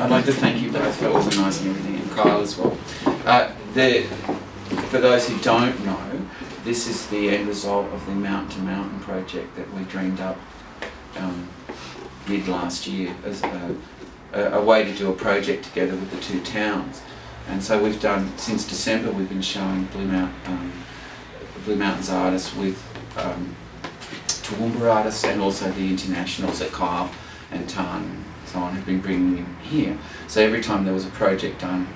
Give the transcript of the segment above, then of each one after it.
I'd like to thank you both for organising everything, and Kyle as well. For those who don't know, this is the end result of the Mountain to Mountain project that we dreamed up mid last year as a way to do a project together with the two towns. And so we've done, since December, we've been showing Blue Mountains artists with Toowoomba artists, and also the internationals that Kyle and Tan and so on have been bringing in here. So every time there was a project done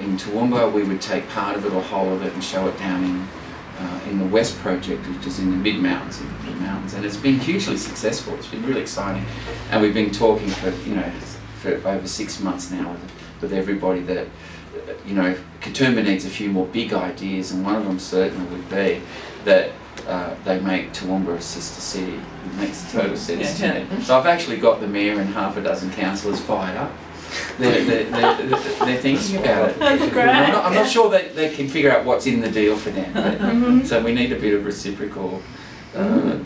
in Toowoomba, we would take part of it or whole of it and show it down in the West project, which is in the mid-mountains of the Blue Mountains, and it's been hugely successful. It's been really exciting, and we've been talking for over 6 months now with everybody that Katoomba needs a few more big ideas, and one of them certainly would be that they make Toowoomba a sister city. It makes total sense to me. So I've actually got the mayor and half a dozen councillors fired up. They're thinking about it. That's great. I'm not sure they can figure out what's in the deal for them. But, so we need a bit of reciprocal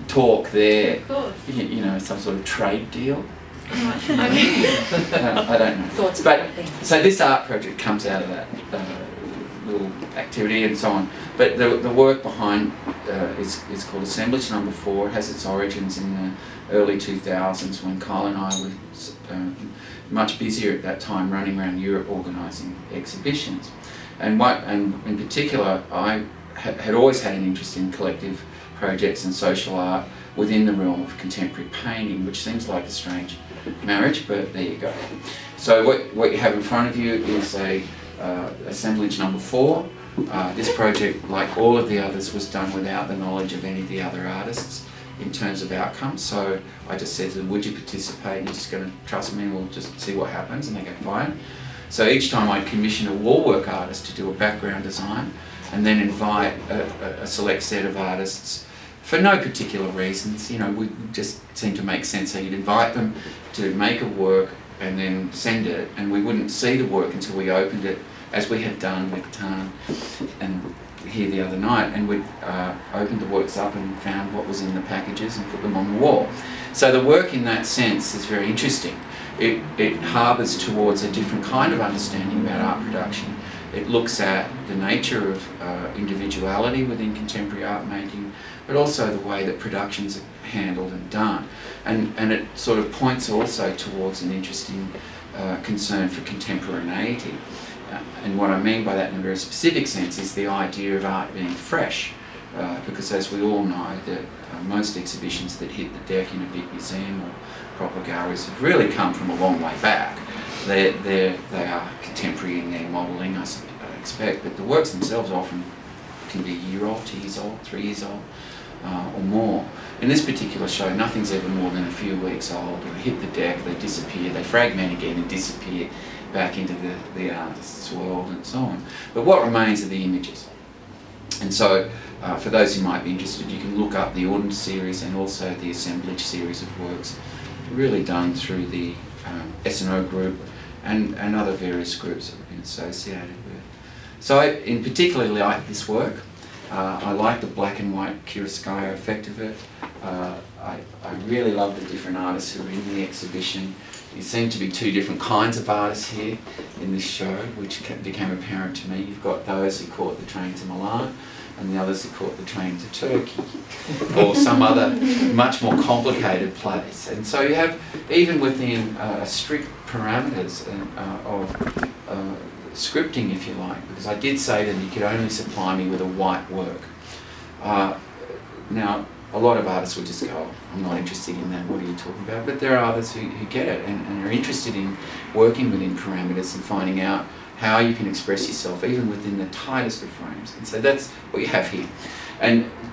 talk there. Of course. Some sort of trade deal. Okay. I don't know. Thoughts but about things. so this art project comes out of that little activity and so on. But the work behind is called Assemblage Number 4. It has its origins in the early 2000s when Kyle and I were much busier at that time running around Europe organising exhibitions. And in particular, I had always had an interest in collective projects and social art within the realm of contemporary painting, which seems like a strange marriage, but there you go. So what you have in front of you is a Assemblage Number 4. This project, like all of the others, was done without the knowledge of any of the other artists in terms of outcomes. So I just said to them, would you participate? You're just going to trust me and we'll just see what happens, and they go, fine. So each time I'd commission a wallwork artist to do a background design, and then invite a select set of artists for no particular reasons. We just seemed to make sense. So you'd invite them to make a work and then send it, and we wouldn't see the work until we opened it, as we had done with Tan and here the other night, and we'd opened the works up and found what was in the packages and put them on the wall. So the work in that sense is very interesting. It harbours towards a different kind of understanding about art production. It looks at the nature of individuality within contemporary art making, but also the way that productions are handled and done. And it sort of points also towards an interesting concern for contemporaneity. And what I mean by that in a very specific sense is the idea of art being fresh. Because as we all know, that most exhibitions that hit the deck in a big museum or proper galleries have really come from a long way back. They are contemporary in their modelling, I expect, but the works themselves often can be a year old, 2 years old, 3 years old, or more. In this particular show, nothing's ever more than a few weeks old. They hit the deck, they disappear, they fragment again and disappear back into the artist's world and so on. But what remains are the images. And so, for those who might be interested, you can look up the Ordnance series and also the Assemblage series of works, really done through the S&O group and other various groups that have been associated with. So I in particularly like this work. I like the black and white chiaroscuro effect of it. I really love the different artists who are in the exhibition. There seem to be two different kinds of artists here in this show, which became apparent to me. You've got those who caught the train to Milan, and the others who caught the train to Turkey, or some other much more complicated place. And so you have, even within strict parameters of scripting, if you like, because I did say that you could only supply me with a white work. Now, a lot of artists would just go, I'm not interested in that, what are you talking about? But there are others who get it and are interested in working within parameters and finding out how you can express yourself even within the tightest of frames. And so that's what you have here.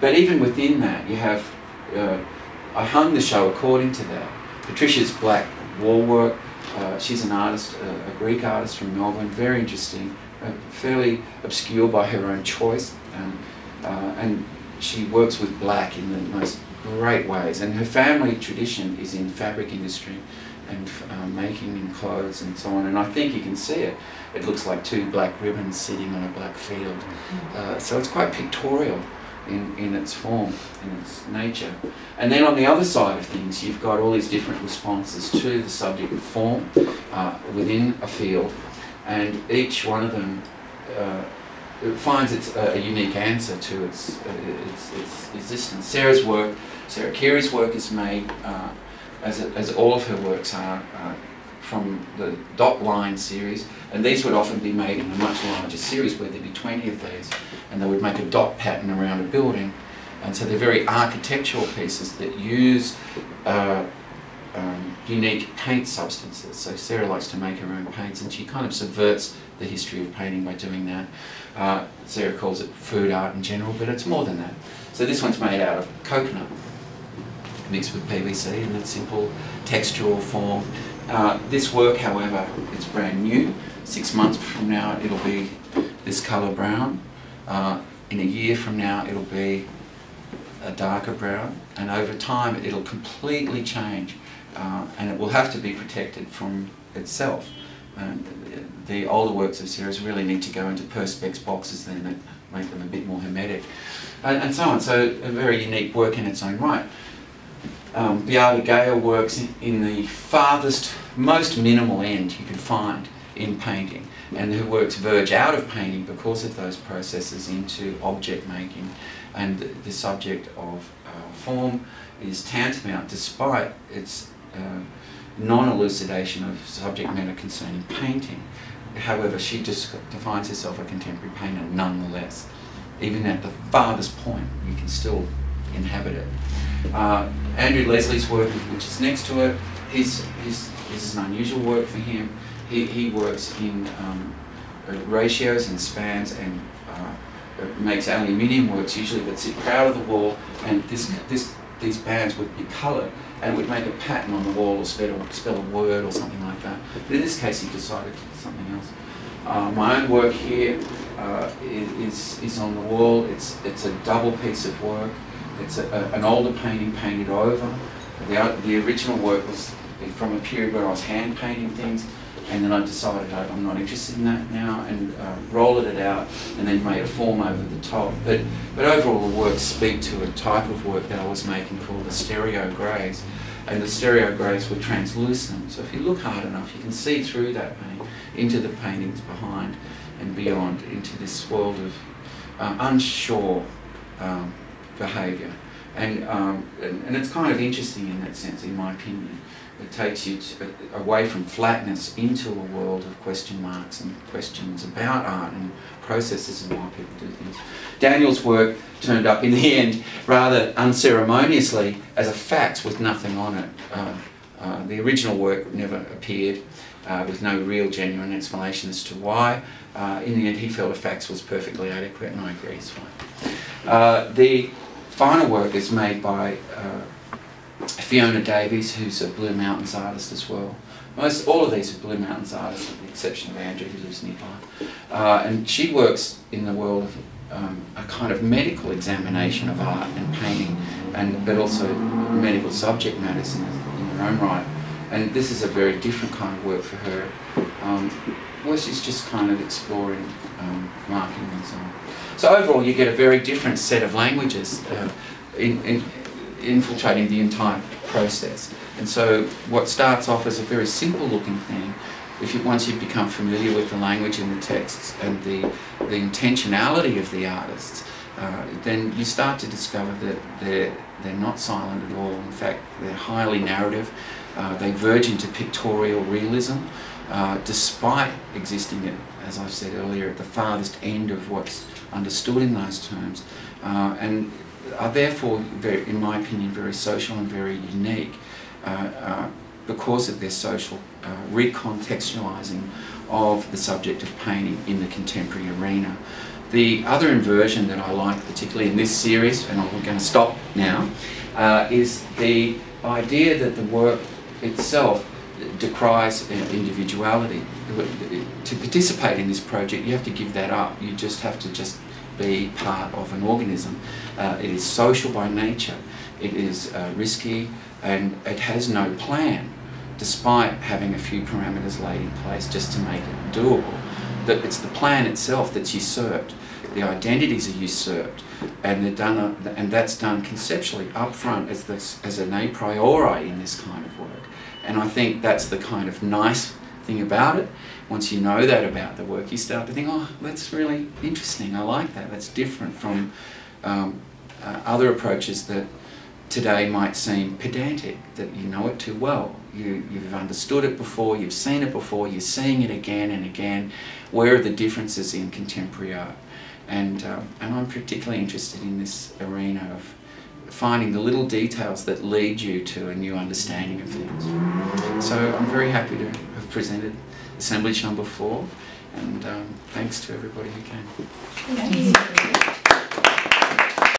But even within that, you have, I hung the show according to that. Patricia's black wall work, she's an artist, a Greek artist from Melbourne, very interesting, fairly obscure by her own choice. And she works with black in the most great ways, and her family tradition is in fabric industry and making in clothes and so on, and I think you can see it. It looks like two black ribbons sitting on a black field. So it's quite pictorial in its form, in its nature. And then on the other side of things, you've got all these different responses to the subject form within a field, and each one of them it finds a unique answer to its existence. Sarah Carey's work is made, as all of her works are, from the dot line series, and these would often be made in a much larger series where there'd be 20 of these, and they would make a dot pattern around a building. And so they're very architectural pieces that use unique paint substances. So Sarah likes to make her own paints, and she kind of subverts the history of painting by doing that. Sarah calls it food art in general, but it's more than that. So this one's made out of coconut mixed with PVC in that simple textural form. This work, however, is brand new. 6 months from now it'll be this colour brown. In a year from now it'll be a darker brown, and over time it'll completely change, and it will have to be protected from itself. The older works of Sarah's really need to go into perspex boxes then that make them a bit more hermetic, and so on. So a very unique work in its own right. Beata Gale works in the farthest, most minimal end you can find in painting, and her works verge out of painting because of those processes into object making, and the subject of form is tantamount, despite its non-elucidation of subject matter concerning painting. However, she just defines herself a contemporary painter nonetheless. Even at the farthest point, you can still inhabit it. Andrew Leslie's work, which is next to it, this is an unusual work for him. He works in ratios and spans, and makes aluminium works usually that sit proud of the wall, and these bands would be coloured and would make a pattern on the wall or spell a word or something like that. But in this case he decided to do something else. My own work here is on the wall. It's a double piece of work. It's an older painting painted over. The original work was from a period where I was hand painting things, and then I decided I'm not interested in that now, and rolled it out and then made a form over the top. But overall the works speak to a type of work that I was making called the stereo greys, and the stereo greys were translucent. So if you look hard enough you can see through that paint into the paintings behind and beyond, into this world of unsure behaviour. And it's kind of interesting in that sense, in my opinion. It takes you away from flatness into a world of question marks and questions about art and processes and why people do things. Daniel's work turned up in the end rather unceremoniously as a fax with nothing on it. The original work never appeared, with no real genuine explanation as to why. In the end he felt a fax was perfectly adequate, and I agree, it's fine. The final work is made by Fiona Davies, who's a Blue Mountains artist as well. All of these are Blue Mountains artists, with the exception of Andrew, who lives nearby. And she works in the world of a kind of medical examination of art and painting, but also medical subject matters in their own right. And this is a very different kind of work for her, where she's just kind of exploring marking and so on. So overall you get a very different set of languages infiltrating the entire process. And so what starts off as a very simple looking thing, once you become familiar with the language and the texts and the intentionality of the artists, then you start to discover that they're not silent at all. In fact, they're highly narrative. They verge into pictorial realism, despite existing at, as I've said earlier, at the farthest end of what's understood in those terms, and are therefore, in my opinion, very social and very unique because of their social recontextualising of the subject of painting in the contemporary arena. The other inversion that I like, particularly in this series, and I'm going to stop now, is the idea that the work itself decries individuality. To participate in this project, you have to give that up. You just have to be part of an organism. It is social by nature. It is risky, and it has no plan, despite having a few parameters laid in place just to make it doable. That it's the plan itself that's usurped. the identities are usurped, and that's done conceptually up front as an a priori in this kind of work. And I think that's the kind of nice thing about it. Once you know that about the work, you start to think, oh, that's really interesting, I like that, that's different from other approaches that today might seem pedantic, that you know it too well. You've understood it before, you've seen it before, you're seeing it again and again. Where are the differences in contemporary art? And I'm particularly interested in this arena of finding the little details that lead you to a new understanding of things. So I'm very happy to have presented assemblage number 4, and thanks to everybody who came. Thank you.